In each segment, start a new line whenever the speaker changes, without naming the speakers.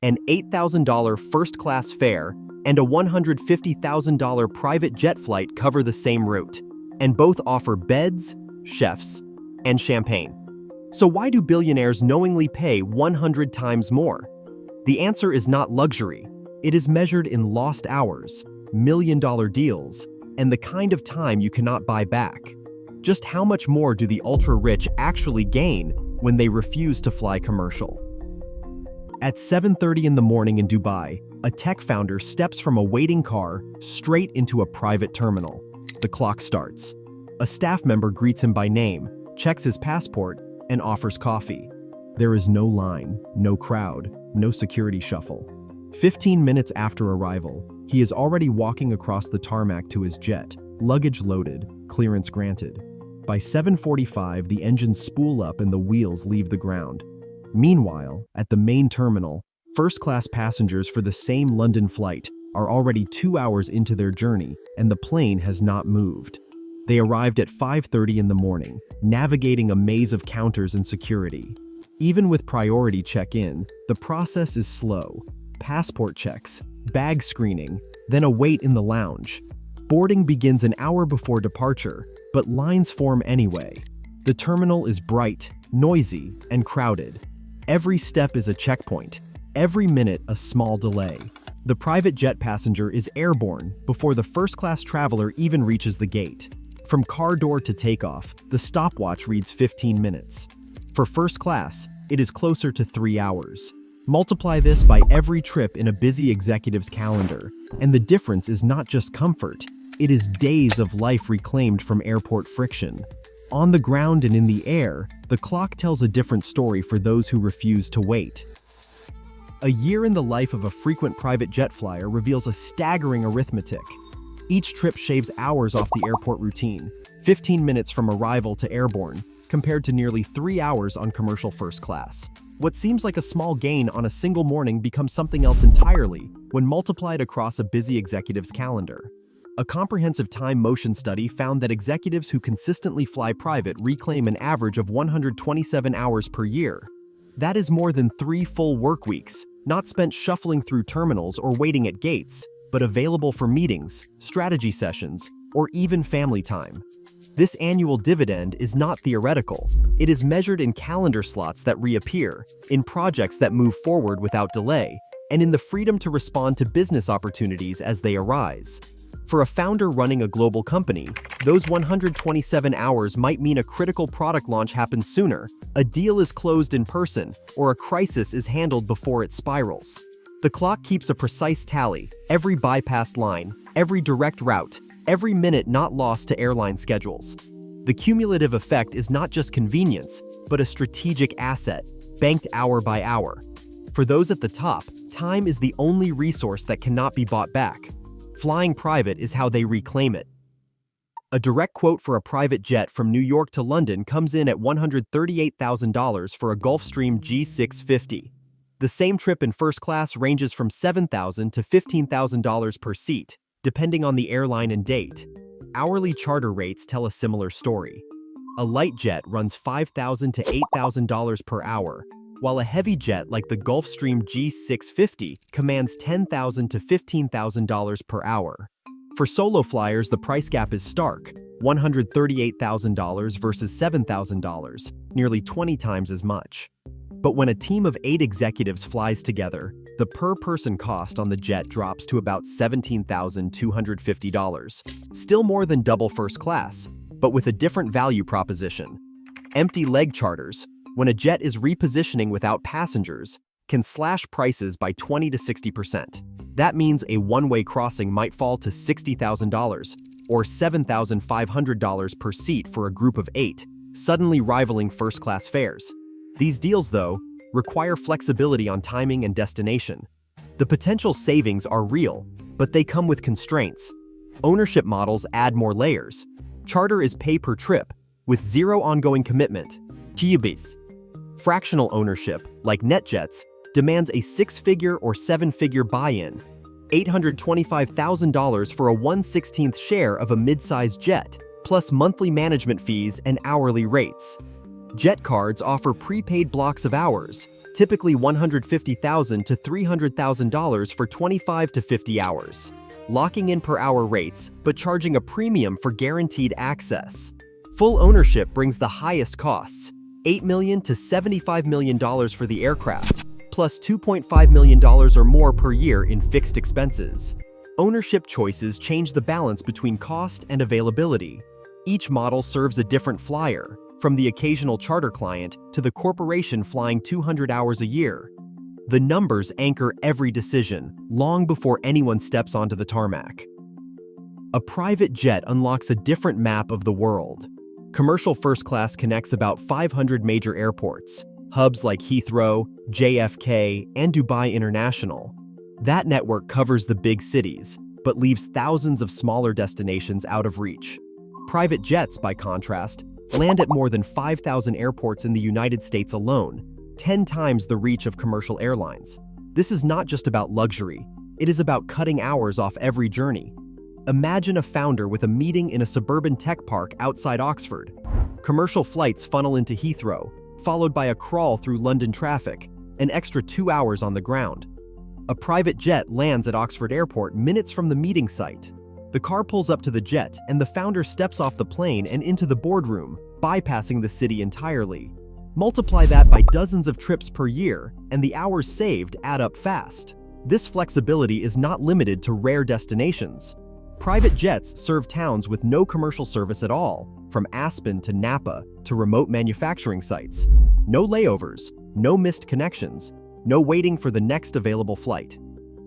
An $8,000 first-class fare and a $150,000 private jet flight cover the same route, and both offer beds, chefs, and champagne. So why do billionaires knowingly pay 100 times more? The answer is not luxury. It is measured in lost hours, million-dollar deals, and the kind of time you cannot buy back. Just how much more do the ultra-rich actually gain when they refuse to fly commercial? At 7:30 in the morning in Dubai, a tech founder steps from a waiting car straight into a private terminal. The clock starts. A staff member greets him by name, checks his passport, and offers coffee. There is no line, no crowd, no security shuffle. 15 minutes after arrival, he is already walking across the tarmac to his jet, luggage loaded, clearance granted. By 7:45, the engines spool up and the wheels leave the ground. Meanwhile, at the main terminal, first-class passengers for the same London flight are already 2 hours into their journey and the plane has not moved. They arrived at 5:30 in the morning, navigating a maze of counters and security. Even with priority check-in, the process is slow. Passport checks, bag screening, then a wait in the lounge. Boarding begins an hour before departure, but lines form anyway. The terminal is bright, noisy, and crowded. Every step is a checkpoint, every minute a small delay. The private jet passenger is airborne before the first-class traveler even reaches the gate. From car door to takeoff, the stopwatch reads 15 minutes. For first class, it is closer to 3 hours. Multiply this by every trip in a busy executive's calendar, and the difference is not just comfort, it is days of life reclaimed from airport friction. On the ground and in the air, the clock tells a different story for those who refuse to wait. A year in the life of a frequent private jet flyer reveals a staggering arithmetic. Each trip shaves hours off the airport routine, 15 minutes from arrival to airborne, compared to nearly 3 hours on commercial first class. What seems like a small gain on a single morning becomes something else entirely when multiplied across a busy executive's calendar. A comprehensive time-motion study found that executives who consistently fly private reclaim an average of 127 hours per year. That is more than 3 full work weeks, not spent shuffling through terminals or waiting at gates, but available for meetings, strategy sessions, or even family time. This annual dividend is not theoretical. It is measured in calendar slots that reappear, in projects that move forward without delay, and in the freedom to respond to business opportunities as they arise. For a founder running a global company, those 127 hours might mean a critical product launch happens sooner, a deal is closed in person, or a crisis is handled before it spirals. The clock keeps a precise tally, every bypassed line, every direct route, every minute not lost to airline schedules. The cumulative effect is not just convenience, but a strategic asset, banked hour by hour. For those at the top, time is the only resource that cannot be bought back. Flying private is how they reclaim it. A direct quote for a private jet from New York to London comes in at $138,000 for a Gulfstream G650. The same trip in first class ranges from $7,000 to $15,000 per seat, depending on the airline and date. Hourly charter rates tell a similar story. A light jet runs $5,000 to $8,000 per hour, while a heavy jet like the Gulfstream G650 commands $10,000 to $15,000 per hour. For solo flyers, the price gap is stark, $138,000 versus $7,000, nearly 20 times as much. But when a team of 8 executives flies together, the per-person cost on the jet drops to about $17,250, still more than double first class, but with a different value proposition. Empty leg charters, when a jet is repositioning without passengers, can slash prices by 20 to 60%. That means a one-way crossing might fall to $60,000 or $7,500 per seat for a group of 8, suddenly rivaling first-class fares. These deals, though, require flexibility on timing and destination. The potential savings are real, but they come with constraints. Ownership models add more layers. Charter is pay per trip, with zero ongoing commitment. TUBs. Fractional ownership, like NetJets, demands a 6-figure or 7-figure buy-in. $825,000 for a 1/16th share of a mid-sized jet, plus monthly management fees and hourly rates. Jet cards offer prepaid blocks of hours, typically $150,000 to $300,000 for 25 to 50 hours, locking in per-hour rates but charging a premium for guaranteed access. Full ownership brings the highest costs, $8 million to $75 million for the aircraft, plus $2.5 million or more per year in fixed expenses. Ownership choices change the balance between cost and availability. Each model serves a different flyer, from the occasional charter client to the corporation flying 200 hours a year. The numbers anchor every decision, long before anyone steps onto the tarmac. A private jet unlocks a different map of the world. Commercial first class connects about 500 major airports, hubs like Heathrow, JFK, and Dubai International. That network covers the big cities, but leaves thousands of smaller destinations out of reach. Private jets, by contrast, land at more than 5,000 airports in the United States alone, 10 times the reach of commercial airlines. This is not just about luxury, it is about cutting hours off every journey. Imagine a founder with a meeting in a suburban tech park outside Oxford. Commercial flights funnel into Heathrow, followed by a crawl through London traffic, an extra 2 hours on the ground. A private jet lands at Oxford Airport minutes from the meeting site. The car pulls up to the jet, and the founder steps off the plane and into the boardroom, bypassing the city entirely. Multiply that by dozens of trips per year, and the hours saved add up fast. This flexibility is not limited to rare destinations. Private jets serve towns with no commercial service at all, from Aspen to Napa to remote manufacturing sites. No layovers, no missed connections, no waiting for the next available flight.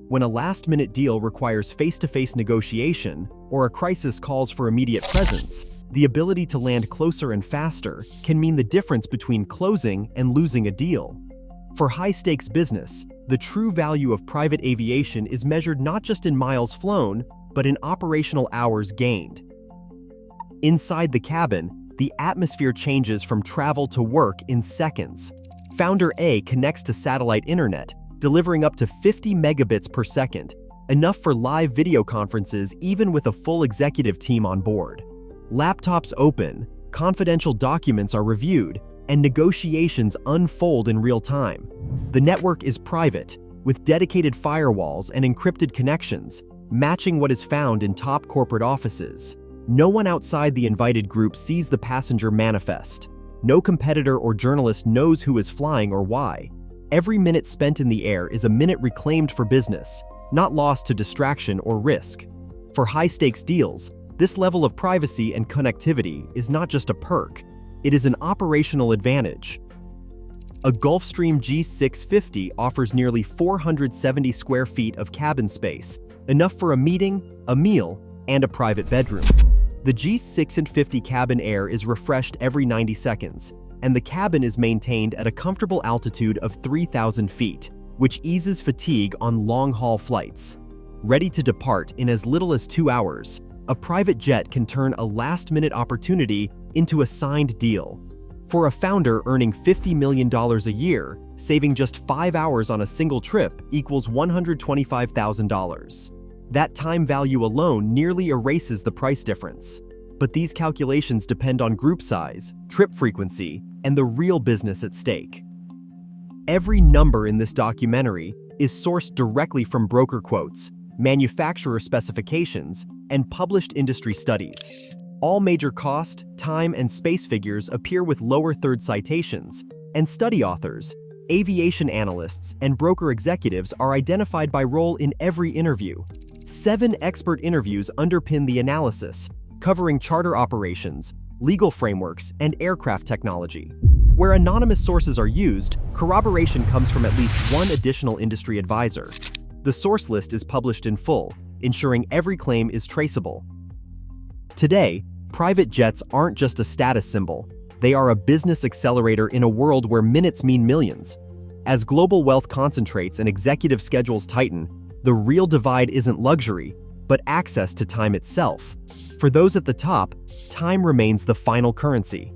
When a last-minute deal requires face-to-face negotiation or a crisis calls for immediate presence, the ability to land closer and faster can mean the difference between closing and losing a deal. For high-stakes business, the true value of private aviation is measured not just in miles flown, but in operational hours gained. Inside the cabin, the atmosphere changes from travel to work in seconds. Founder A connects to satellite internet, delivering up to 50 megabits per second, enough for live video conferences even with a full executive team on board. Laptops open, confidential documents are reviewed, and negotiations unfold in real time. The network is private, with dedicated firewalls and encrypted connections, matching what is found in top corporate offices. No one outside the invited group sees the passenger manifest. No competitor or journalist knows who is flying or why. Every minute spent in the air is a minute reclaimed for business, not lost to distraction or risk. For high-stakes deals, this level of privacy and connectivity is not just a perk, it is an operational advantage. A Gulfstream G650 offers nearly 470 square feet of cabin space, enough for a meeting, a meal, and a private bedroom. The G650 cabin air is refreshed every 90 seconds, and the cabin is maintained at a comfortable altitude of 3,000 feet, which eases fatigue on long-haul flights. Ready to depart in as little as 2 hours, a private jet can turn a last-minute opportunity into a signed deal. For a founder earning $50 million a year, saving just 5 hours on a single trip equals $125,000. That time value alone nearly erases the price difference. But these calculations depend on group size, trip frequency, and the real business at stake. Every number in this documentary is sourced directly from broker quotes, manufacturer specifications, and published industry studies. All major cost, time, and space figures appear with lower third citations, and study authors, aviation analysts, and broker executives are identified by role in every interview. 7 expert interviews underpin the analysis, covering charter operations, legal frameworks, and aircraft technology. Where anonymous sources are used, corroboration comes from at least one additional industry advisor. The source list is published in full, ensuring every claim is traceable. Today, private jets aren't just a status symbol, they are a business accelerator in a world where minutes mean millions. As global wealth concentrates and executive schedules tighten, the real divide isn't luxury, but access to time itself. For those at the top, time remains the final currency.